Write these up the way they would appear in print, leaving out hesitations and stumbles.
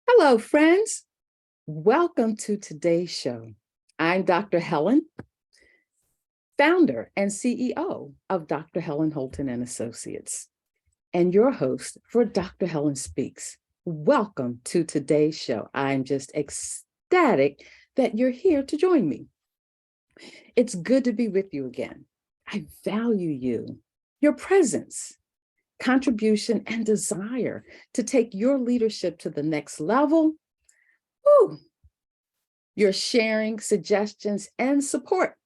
Hello, friends. Welcome to today's show. I'm Dr. Helen, founder and CEO of Dr. Helen Holton and Associates, and your host for Dr. Helen Speaks. Welcome to today's show. I'm just ecstatic that you're here to join me. It's good to be with you again. I value you, your presence, contribution, and desire to take your leadership to the next level. Woo! Your sharing, suggestions, and support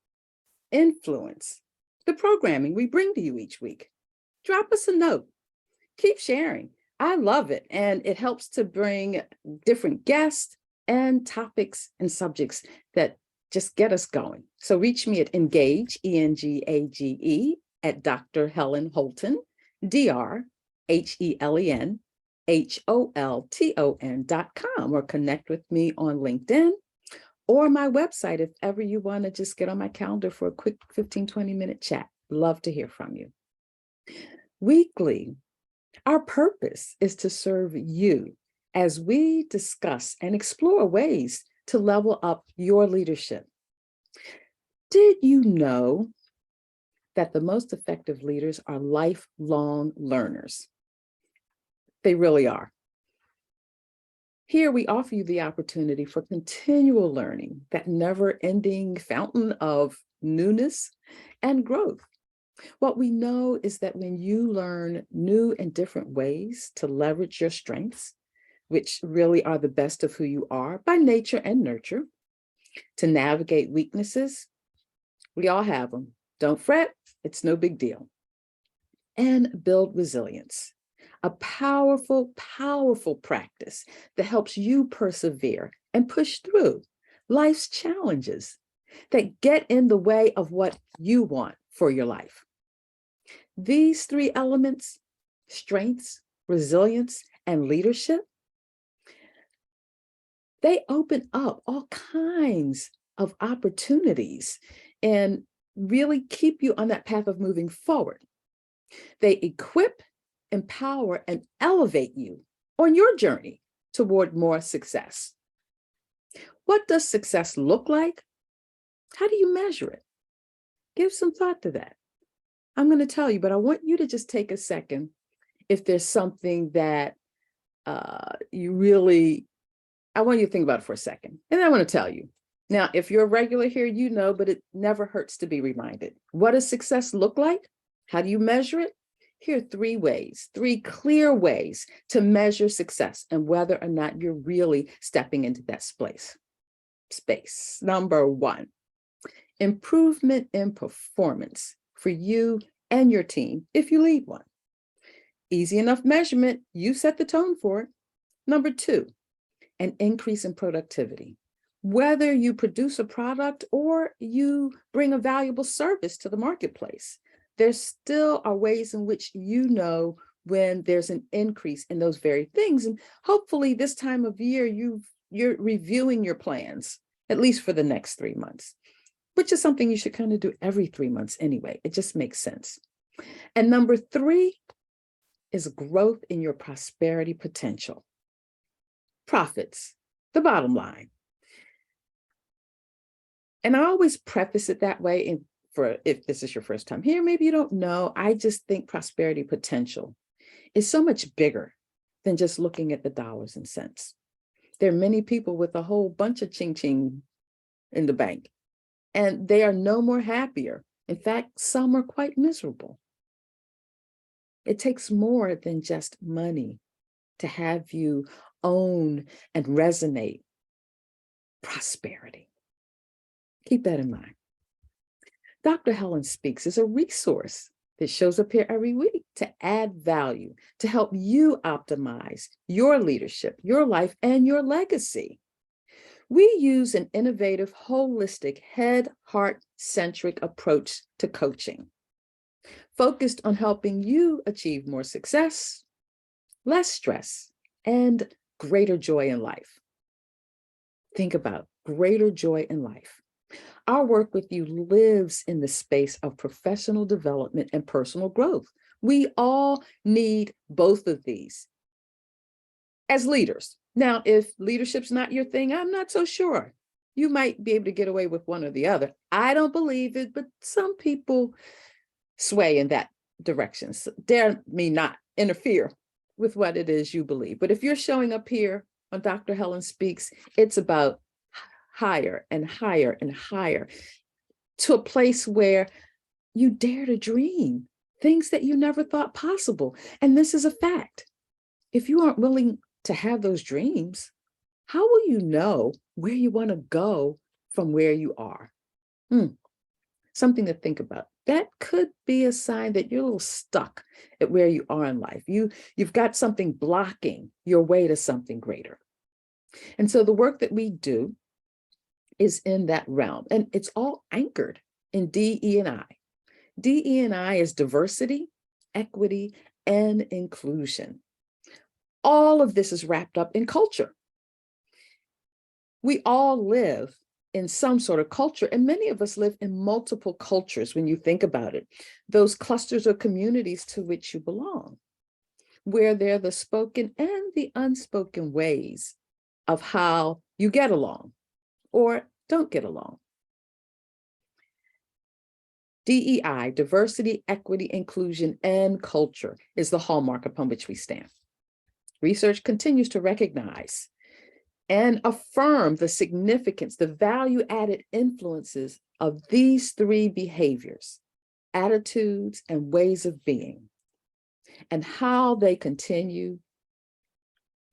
influence the programming we bring to you each week. Drop us a note. Keep sharing. I love it. And it helps to bring different guests and topics and subjects that just get us going. So reach me at engage, E-N-G-A-G-E, at Dr. Helen Holton, D-R-H-E-L-E-N, HOLTON.com, or connect with me on LinkedIn or my website if ever you want to just get on my calendar for a quick 15-20 minute chat. Love to hear from you. Weekly, our purpose is to serve you as we discuss and explore ways to level up your leadership. Did you know that the most effective leaders are lifelong learners? They really are. Here we offer you the opportunity for continual learning, that never-ending fountain of newness and growth. What we know is that when you learn new and different ways to leverage your strengths, which really are the best of who you are by nature and nurture, to navigate weaknesses, we all have them. Don't fret, it's no big deal. And build resilience. A powerful, powerful practice that helps you persevere and push through life's challenges that get in the way of what you want for your life. These three elements, strengths, resilience, and leadership, they open up all kinds of opportunities and really keep you on that path of moving forward. They equip, empower, and elevate you on your journey toward more success. What does success look like? How do you measure it? Give some thought to that. I'm going to tell you, but I want you to just take a second if there's something that I want you to think about it for a second. And I want to tell you. Now, if you're a regular here, you know, but it never hurts to be reminded. What does success look like? How do you measure it? Here are three clear ways to measure success and whether or not you're really stepping into that space. Number one, improvement in performance for you and your team if you lead one. Easy enough measurement, you set the tone for it. Number two, an increase in productivity. Whether you produce a product or you bring a valuable service to the marketplace, there still are ways in which you know when there's an increase in those very things. And hopefully this time of year, you're reviewing your plans, at least for the next 3 months, which is something you should kind of do every 3 months anyway. It just makes sense. And number three is growth in your prosperity potential. Profits, the bottom line. And I always preface it that way. And for if this is your first time here, maybe you don't know, I just think prosperity potential is so much bigger than just looking at the dollars and cents. There are many people with a whole bunch of ching-ching in the bank, and they are no more happier. In fact, some are quite miserable. It takes more than just money to have you own and resonate prosperity. Keep that in mind. Dr. Helen Speaks is a resource that shows up here every week to add value, to help you optimize your leadership, your life, and your legacy. We use an innovative, holistic, head, heart-centric approach to coaching, focused on helping you achieve more success, less stress, and greater joy in life. Think about greater joy in life. Our work with you lives in the space of professional development and personal growth. We all need both of these as leaders. Now, if leadership's not your thing, I'm not so sure. You might be able to get away with one or the other. I don't believe it, but some people sway in that direction. So dare me not interfere with what it is you believe. But if you're showing up here on Dr. Helen Speaks, it's about higher and higher and higher to a place where you dare to dream things that you never thought possible. And this is a fact. If you aren't willing to have those dreams, how will you know where you want to go from where you are? Something to think about. That could be a sign that you're a little stuck at where you are in life. You've got something blocking your way to something greater. And so the work that we do is in that realm, and it's all anchored in DE&I. DE&I is diversity, equity, and inclusion. All of this is wrapped up in culture. We all live in some sort of culture, and many of us live in multiple cultures when you think about it. Those clusters or communities to which you belong, where they're the spoken and the unspoken ways of how you get along or don't get along. DEI, diversity, equity, inclusion, and culture, is the hallmark upon which we stand. Research continues to recognize and affirm the significance, the value-added influences of these three behaviors, attitudes, and ways of being, and how they continue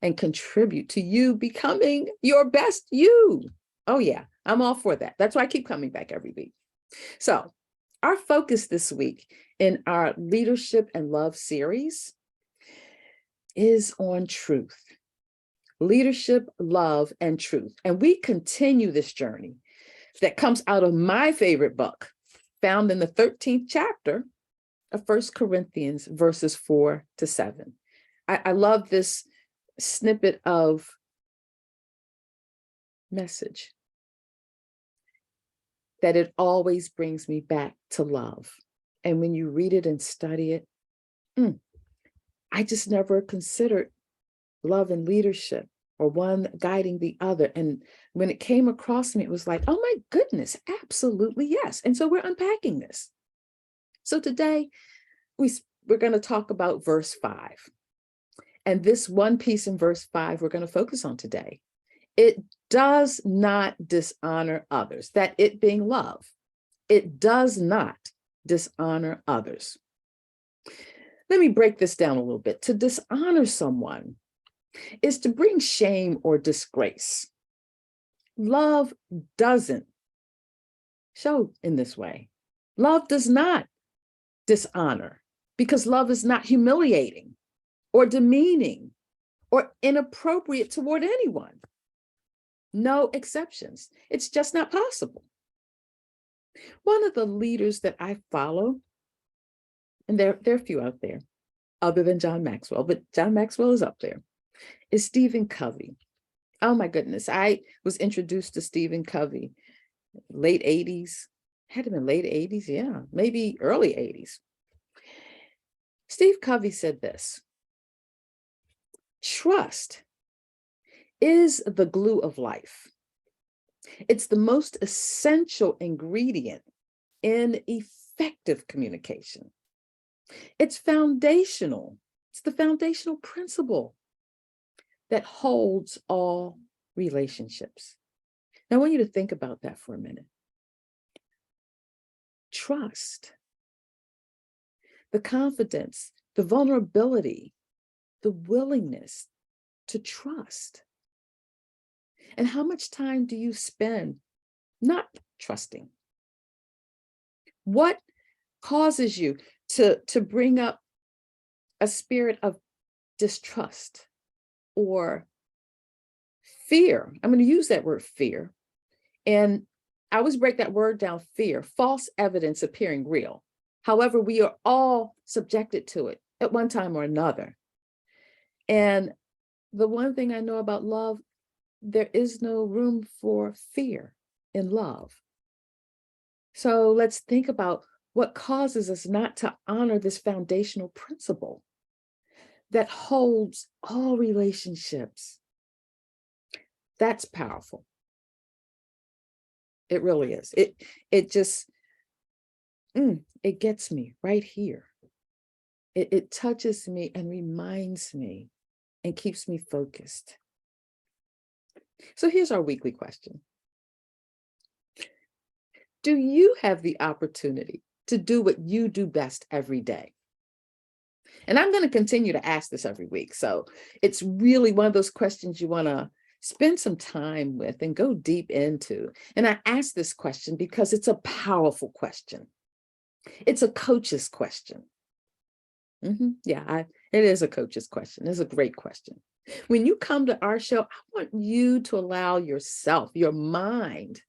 and contribute to you becoming your best you. Oh yeah, I'm all for that. That's why I keep coming back every week. So our focus this week in our Leadership and Love series is on truth. Leadership, love, and truth. And we continue this journey that comes out of my favorite book, found in the 13th chapter of 1 Corinthians, verses 4-7. I love this snippet of message, that it always brings me back to love. And when you read it and study it, I just never considered love and leadership, or one guiding the other. And when it came across me, it was like, oh my goodness, absolutely yes. And so we're unpacking this. So today we're going to talk about verse 5. And this one piece in verse 5 we're going to focus on today. It does not dishonor others. That it being love. It does not dishonor others. Let me break this down a little bit. To dishonor someone is to bring shame or disgrace. Love doesn't show in this way. Love does not dishonor, because love is not humiliating or demeaning or inappropriate toward anyone. No exceptions. It's just not possible. One of the leaders that I follow, and there are a few out there other than John Maxwell, but John Maxwell is up there, is Stephen Covey. Oh my goodness. I was introduced to Stephen Covey late 80s, had to been late 80s. Yeah, maybe early 80s. Steve Covey said this: trust is the glue of life. It's the most essential ingredient in effective communication. It's foundational. It's the foundational principle that holds all relationships. Now, I want you to think about that for a minute. Trust, the confidence, the vulnerability, the willingness to trust. And how much time do you spend not trusting? What causes you to bring up a spirit of distrust or fear? I'm going to use that word fear. And I always break that word down: fear, false evidence appearing real. However, we are all subjected to it at one time or another. And the one thing I know about love, there is no room for fear in love. So let's think about what causes us not to honor this foundational principle that holds all relationships That's powerful. It really is. It just it gets me right here. It touches me and reminds me and keeps me focused. So here's our weekly question. Do you have the opportunity to do what you do best every day? And I'm going to continue to ask this every week. So it's really one of those questions you want to spend some time with and go deep into. And I ask this question because it's a powerful question. It's a coach's question. It is a coach's question. It's a great question. When you come to our show, I want you to allow yourself, your mind,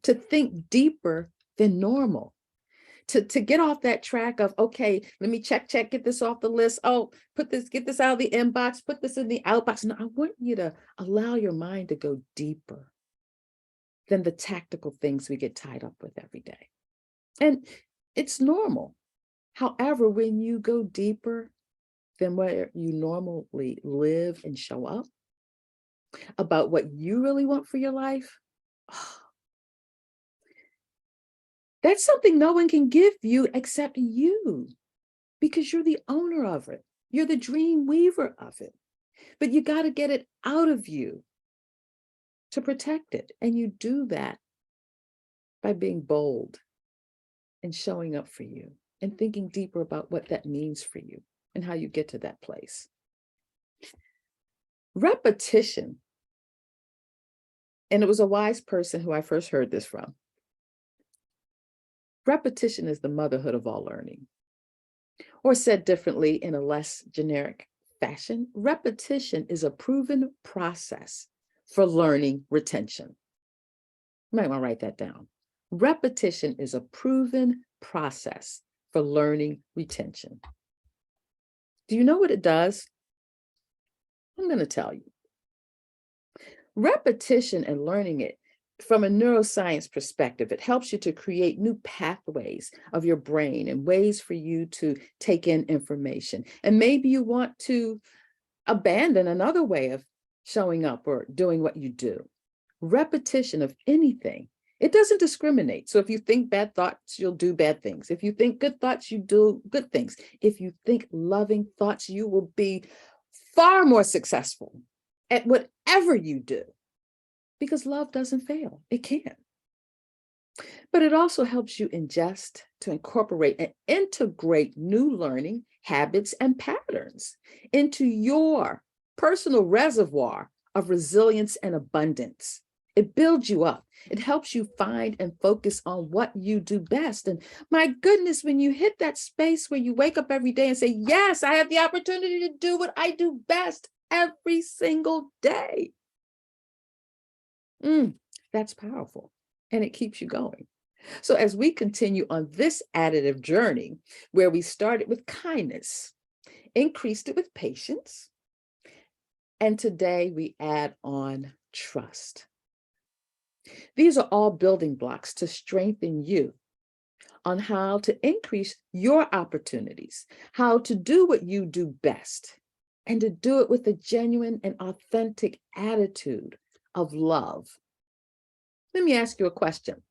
to think deeper than normal. To get off that track of, okay, let me check, get this off the list. Oh, get this out of the inbox, put this in the outbox. No, I want you to allow your mind to go deeper than the tactical things we get tied up with every day. And it's normal. However, when you go deeper than where you normally live and show up about what you really want for your life, that's something no one can give you except you, because you're the owner of it. You're the dream weaver of it. But you got to get it out of you to protect it. And you do that by being bold and showing up for you and thinking deeper about what that means for you and how you get to that place. Repetition. And it was a wise person who I first heard this from. Repetition is the motherhood of all learning. Or said differently in a less generic fashion, repetition is a proven process for learning retention. You might want to write that down. Repetition is a proven process for learning retention. Do you know what it does? I'm going to tell you. Repetition and learning it from a neuroscience perspective, it helps you to create new pathways of your brain and ways for you to take in information. And maybe you want to abandon another way of showing up or doing what you do. Repetition of anything, it doesn't discriminate. So if you think bad thoughts, you'll do bad things. If you think good thoughts, you do good things. If you think loving thoughts, you will be far more successful at whatever you do. Because love doesn't fail. It can't. But it also helps you ingest, to incorporate and integrate new learning habits and patterns into your personal reservoir of resilience and abundance. It builds you up. It helps you find and focus on what you do best. And my goodness, when you hit that space where you wake up every day and say, yes, I have the opportunity to do what I do best every single day. That's powerful, and it keeps you going. So as we continue on this additive journey, where we started with kindness, increased it with patience, and today we add on trust. These are all building blocks to strengthen you on how to increase your opportunities, how to do what you do best, and to do it with a genuine and authentic attitude of love. Let me ask you a question.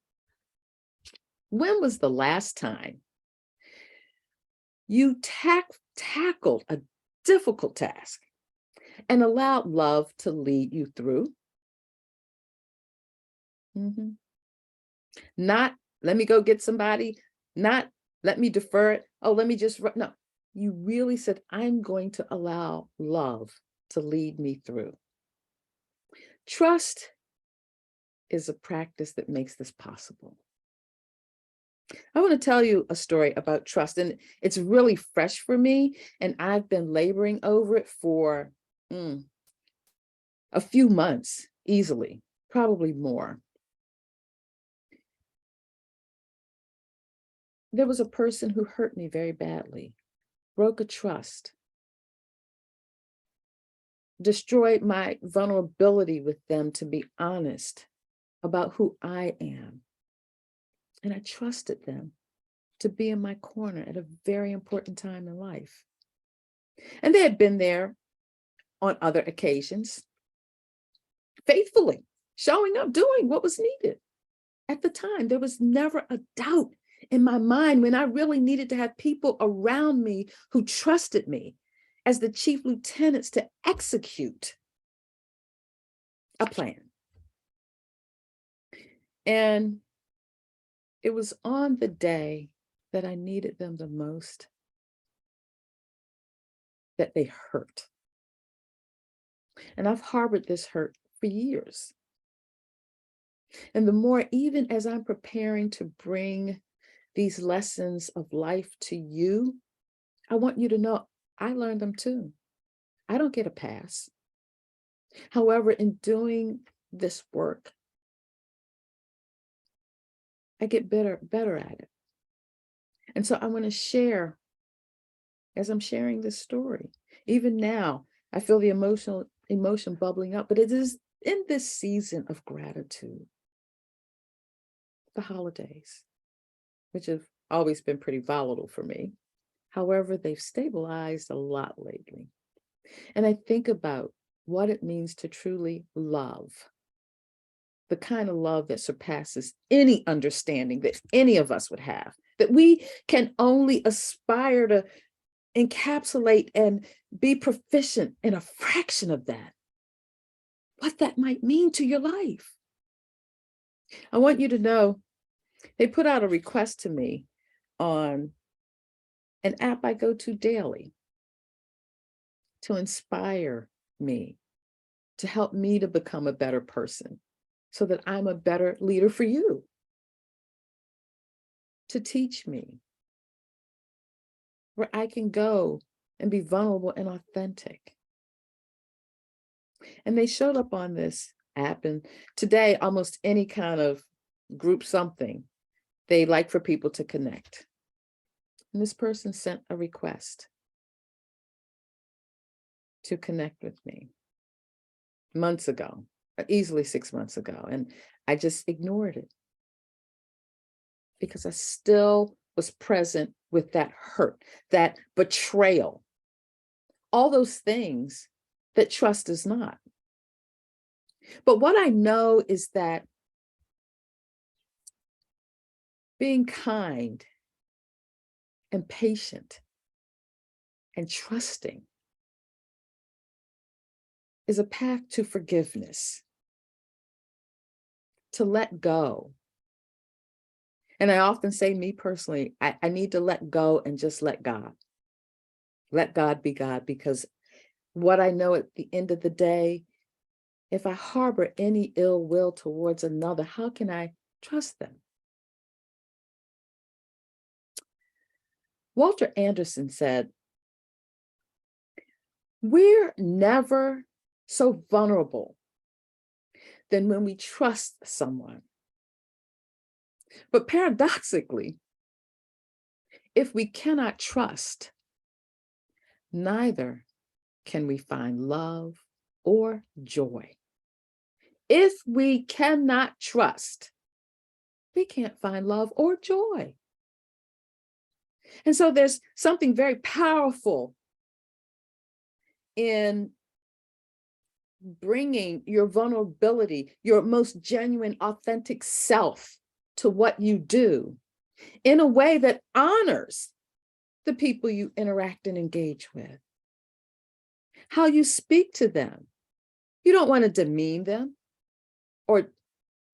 When was the last time you tackled a difficult task and allowed love to lead you through? Not, let me go get somebody, not, let me defer it. Oh, let me just, no. You really said, I'm going to allow love to lead me through. Trust is a practice that makes this possible. I want to tell you a story about trust, and it's really fresh for me, and I've been laboring over it for a few months, easily, probably more. There was a person who hurt me very badly, broke a trust, destroyed my vulnerability with them to be honest about who I am. And I trusted them to be in my corner at a very important time in life. And they had been there on other occasions. faithfully, showing up, doing what was needed. At the time, there was never a doubt in my mind when I really needed to have people around me who trusted me as the chief lieutenants to execute a plan. And it was on the day that I needed them the most that they hurt. And I've harbored this hurt for years. And the more, even as I'm preparing to bring these lessons of life to you, I want you to know I learned them too. I don't get a pass. However, in doing this work, I get better at it. And so I want to share, as I'm sharing this story, even now, I feel the emotion bubbling up, but it is in this season of gratitude, the holidays, which have always been pretty volatile for me. However, they've stabilized a lot lately. And I think about what it means to truly love, the kind of love that surpasses any understanding that any of us would have, that we can only aspire to encapsulate and be proficient in a fraction of that, what that might mean to your life. I want you to know they put out a request to me on an app I go to daily to inspire me, to help me to become a better person so that I'm a better leader for you, to teach me where I can go and be vulnerable and authentic. And they showed up on this app, and today almost any kind of group something, they like for people to connect. And this person sent a request to connect with me months ago, easily 6 months ago. And I just ignored it because I still was present with that hurt, that betrayal, all those things that trust is not. But what I know is that being kind and patient and trusting is a path to forgiveness, to let go. And I often say, me personally, I need to let go and just let God. Let God be God, because what I know at the end of the day, if I harbor any ill will towards another, how can I trust them? Walter Anderson said, we're never so vulnerable than when we trust someone. But paradoxically, if we cannot trust, neither can we find love or joy. If we cannot trust, we can't find love or joy. And so there's something very powerful in bringing your vulnerability, your most genuine, authentic self to what you do in a way that honors the people you interact and engage with, how you speak to them. You don't want to demean them or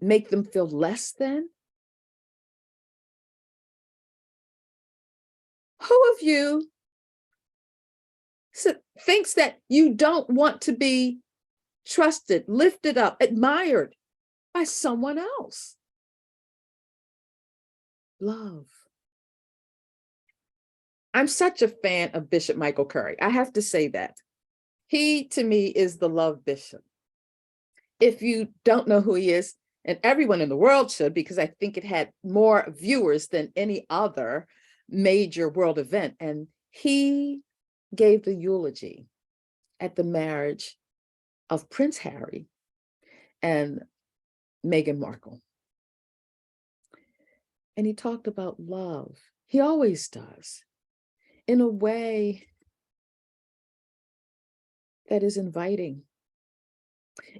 make them feel less than. Who of you thinks that you don't want to be trusted, lifted up, admired by someone else? Love. I'm such a fan of Bishop Michael Curry. I have to say that. He, to me, is the love bishop. If you don't know who he is, and everyone in the world should, because I think it had more viewers than any other major world event. And he gave the eulogy at the marriage of Prince Harry and Meghan Markle. And he talked about love. He always does, in a way that is inviting,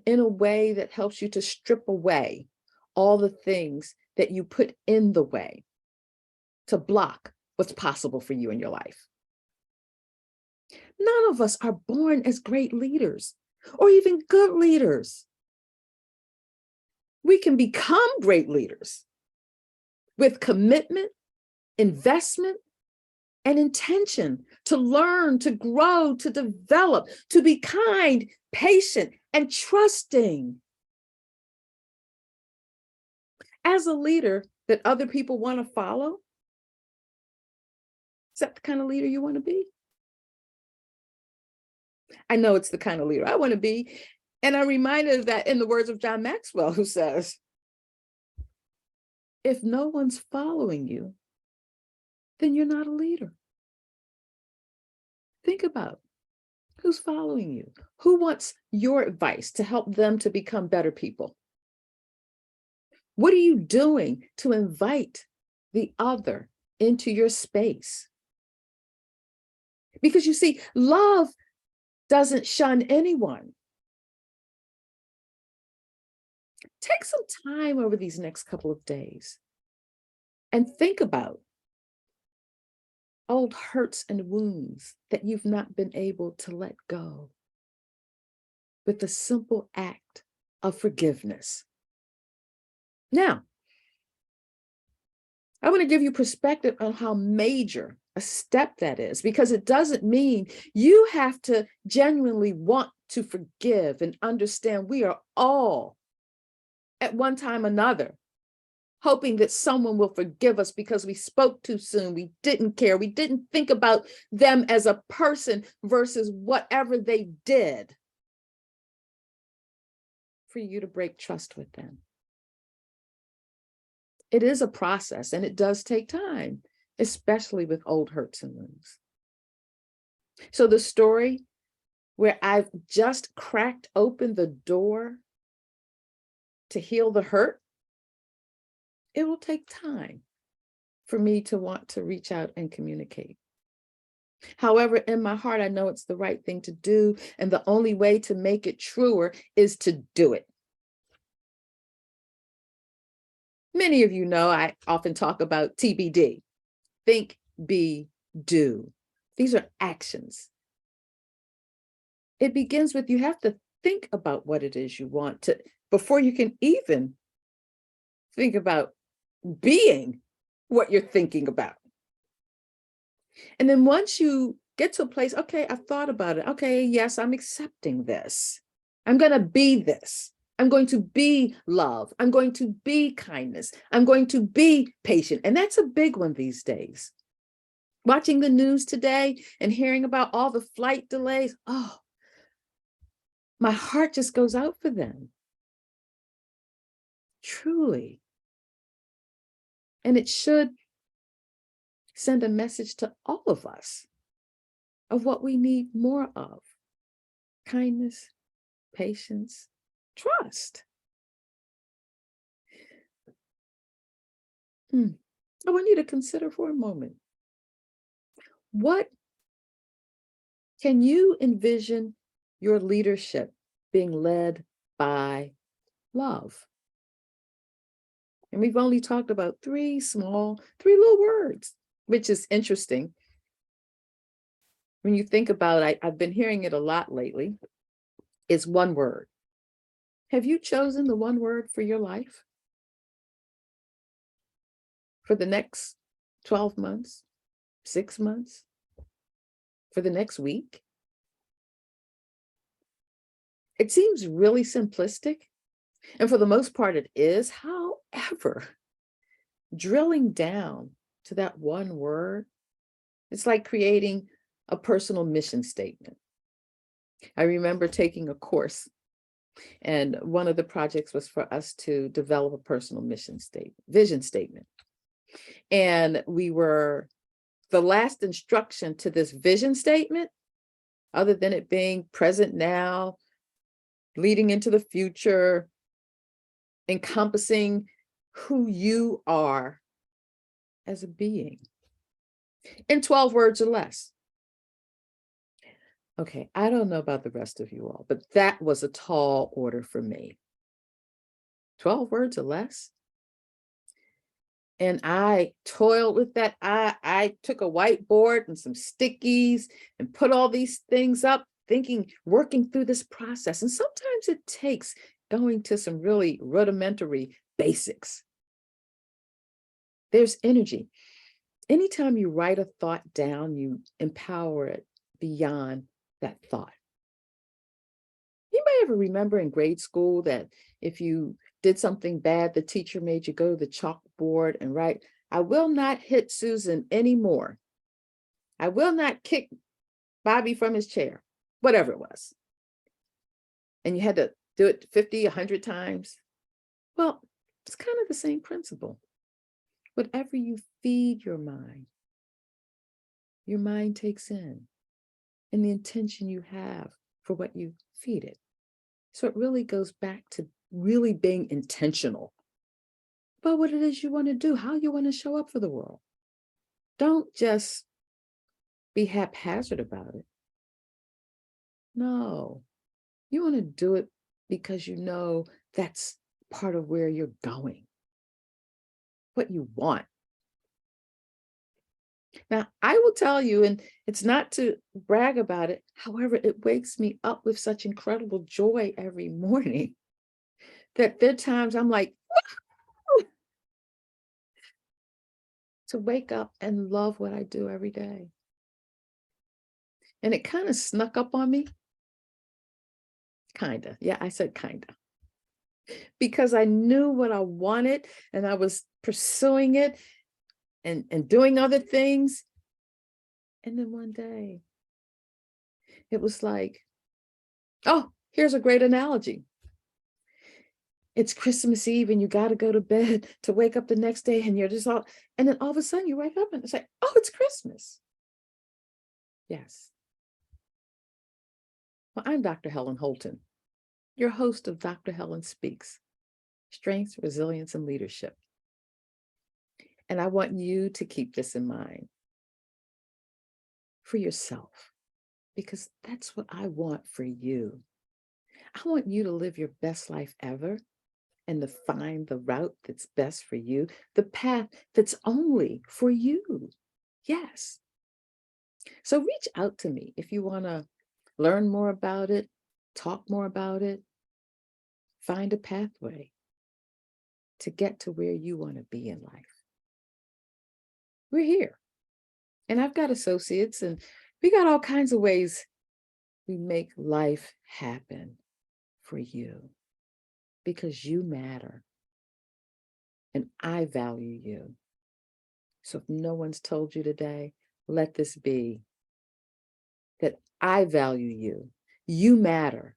in a way that helps you to strip away all the things that you put in the way to block what's possible for you in your life. None of us are born as great leaders or even good leaders. We can become great leaders with commitment, investment, and intention to learn, to grow, to develop, to be kind, patient, and trusting. As a leader that other people want to follow, is that the kind of leader you want to be? I know it's the kind of leader I want to be. And I'm reminded of that in the words of John Maxwell, who says, if no one's following you, then you're not a leader. Think about who's following you, who wants your advice to help them to become better people. What are you doing to invite the other into your space? Because you see, love doesn't shun anyone. Take some time over these next couple of days and think about old hurts and wounds that you've not been able to let go with the simple act of forgiveness. Now, I want to give you perspective on how major a step that is, because it doesn't mean you have to genuinely want to forgive and understand we are all at one time or another hoping that someone will forgive us because we spoke too soon, we didn't care, we didn't think about them as a person versus whatever they did for you to break trust with them. It is a process and it does take time, especially with old hurts and wounds. So the story where I've just cracked open the door to heal the hurt, it will take time for me to want to reach out and communicate. However, in my heart, I know it's the right thing to do. And the only way to make it truer is to do it. Many of you know I often talk about TBD, think, be, do. These are actions. It begins with you have to think about what it is you want to before you can even think about being what you're thinking about. And then once you get to a place, okay, I've thought about it. Okay, yes, I'm accepting this. I'm going to be this. I'm going to be love. I'm going to be kindness. I'm going to be patient. And that's a big one these days. Watching the news today and hearing about all the flight delays, oh, my heart just goes out for them. Truly. And it should send a message to all of us of what we need more of: kindness, patience, trust. I want you to consider for a moment, what can you envision your leadership being led by love? And we've only talked about three little words, which is interesting. When you think about it, I've been hearing it a lot lately. It's one word. Have you chosen the one word for your life? For the next 12 months, 6 months, for the next week? It seems really simplistic, and for the most part it is. However, drilling down to that one word, it's like creating a personal mission statement. I remember taking a course, and one of the projects was for us to develop a personal vision statement. And the last instruction to this vision statement, other than it being present now, leading into the future, encompassing who you are as a being, in 12 words or less. Okay, I don't know about the rest of you all, but that was a tall order for me. 12 words or less? And I toiled with that. I took a whiteboard and some stickies and put all these things up, thinking, working through this process. And sometimes it takes going to some really rudimentary basics. There's energy. Anytime you write a thought down, you empower it beyond that thought. Anybody ever remember in grade school that if you did something bad, the teacher made you go to the chalkboard and write, "I will not hit Susan anymore. I will not kick Bobby from his chair," whatever it was. And you had to do it 50, 100 times. Well, it's kind of the same principle. Whatever you feed your mind takes in, and the intention you have for what you feed it. So it really goes back to really being intentional about what it is you want to do, how you want to show up for the world. Don't just be haphazard about it. No, you want to do it because you know that's part of where you're going, what you want. Now, I will tell you, and it's not to brag about it, however, it wakes me up with such incredible joy every morning that there are times I'm like, to wake up and love what I do every day. And it kind of snuck up on me. Kinda. Yeah, I said kinda. Because I knew what I wanted and I was pursuing it and doing other things. And then one day it was like, oh, here's a great analogy. It's Christmas Eve and you got to go to bed to wake up the next day and you're just all, and then all of a sudden you wake up and it's like, oh, it's Christmas. Yes. Well, I'm Dr. Helen Holton, your host of Dr. Helen Speaks, Strengths, Resilience, and Leadership. And I want you to keep this in mind for yourself, because that's what I want for you. I want you to live your best life ever and to find the route that's best for you, the path that's only for you. Yes. So reach out to me if you want to learn more about it, talk more about it, find a pathway to get to where you want to be in life. We're here. And I've got associates and we got all kinds of ways we make life happen for you because you matter and I value you. So if no one's told you today, let this be that I value you. You matter.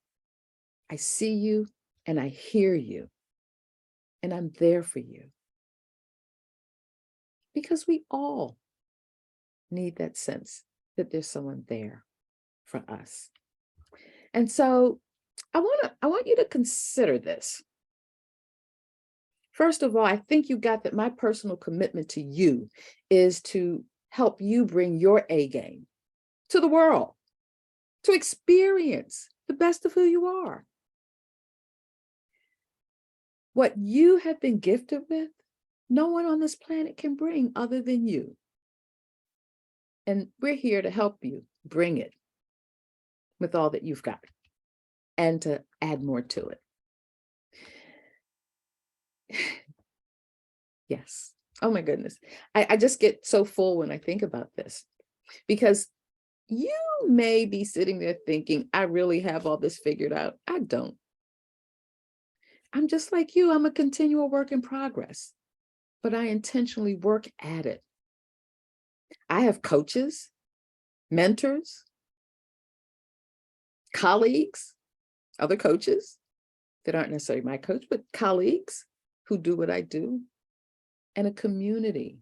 I see you and I hear you and I'm there for you because we all need that sense that there's someone there for us. And so I want you to consider this. First of all, I think you got that my personal commitment to you is to help you bring your A game to the world, to experience the best of who you are. What you have been gifted with, no one on this planet can bring other than you. And we're here to help you bring it with all that you've got and to add more to it. Yes. Oh my goodness. I just get so full when I think about this because you may be sitting there thinking, I really have all this figured out. I don't. I'm just like you. I'm a continual work in progress, but I intentionally work at it. I have coaches, mentors, colleagues, other coaches that aren't necessarily my coach, but colleagues who do what I do, and a community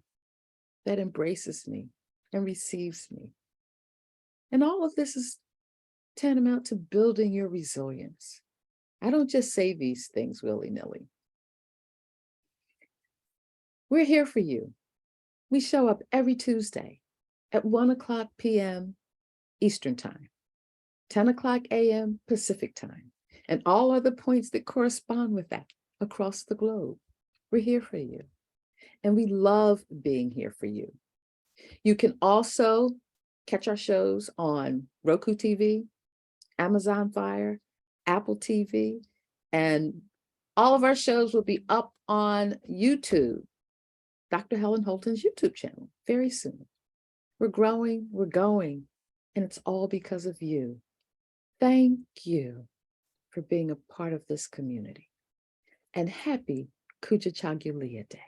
that embraces me and receives me. And all of this is tantamount to building your resilience. I don't just say these things willy-nilly. We're here for you. We show up every Tuesday at 1:00 p.m. Eastern Time. 10 o'clock a.m. Pacific time, and all other points that correspond with that across the globe. We're here for you, and we love being here for you. You can also catch our shows on Roku TV, Amazon Fire, Apple TV, and all of our shows will be up on YouTube, Dr. Helen Holton's YouTube channel, very soon. We're growing, we're going, and it's all because of you. Thank you for being a part of this community. And happy Kujichagulia Day.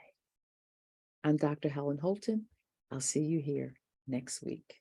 I'm Dr. Helen Holton. I'll see you here next week.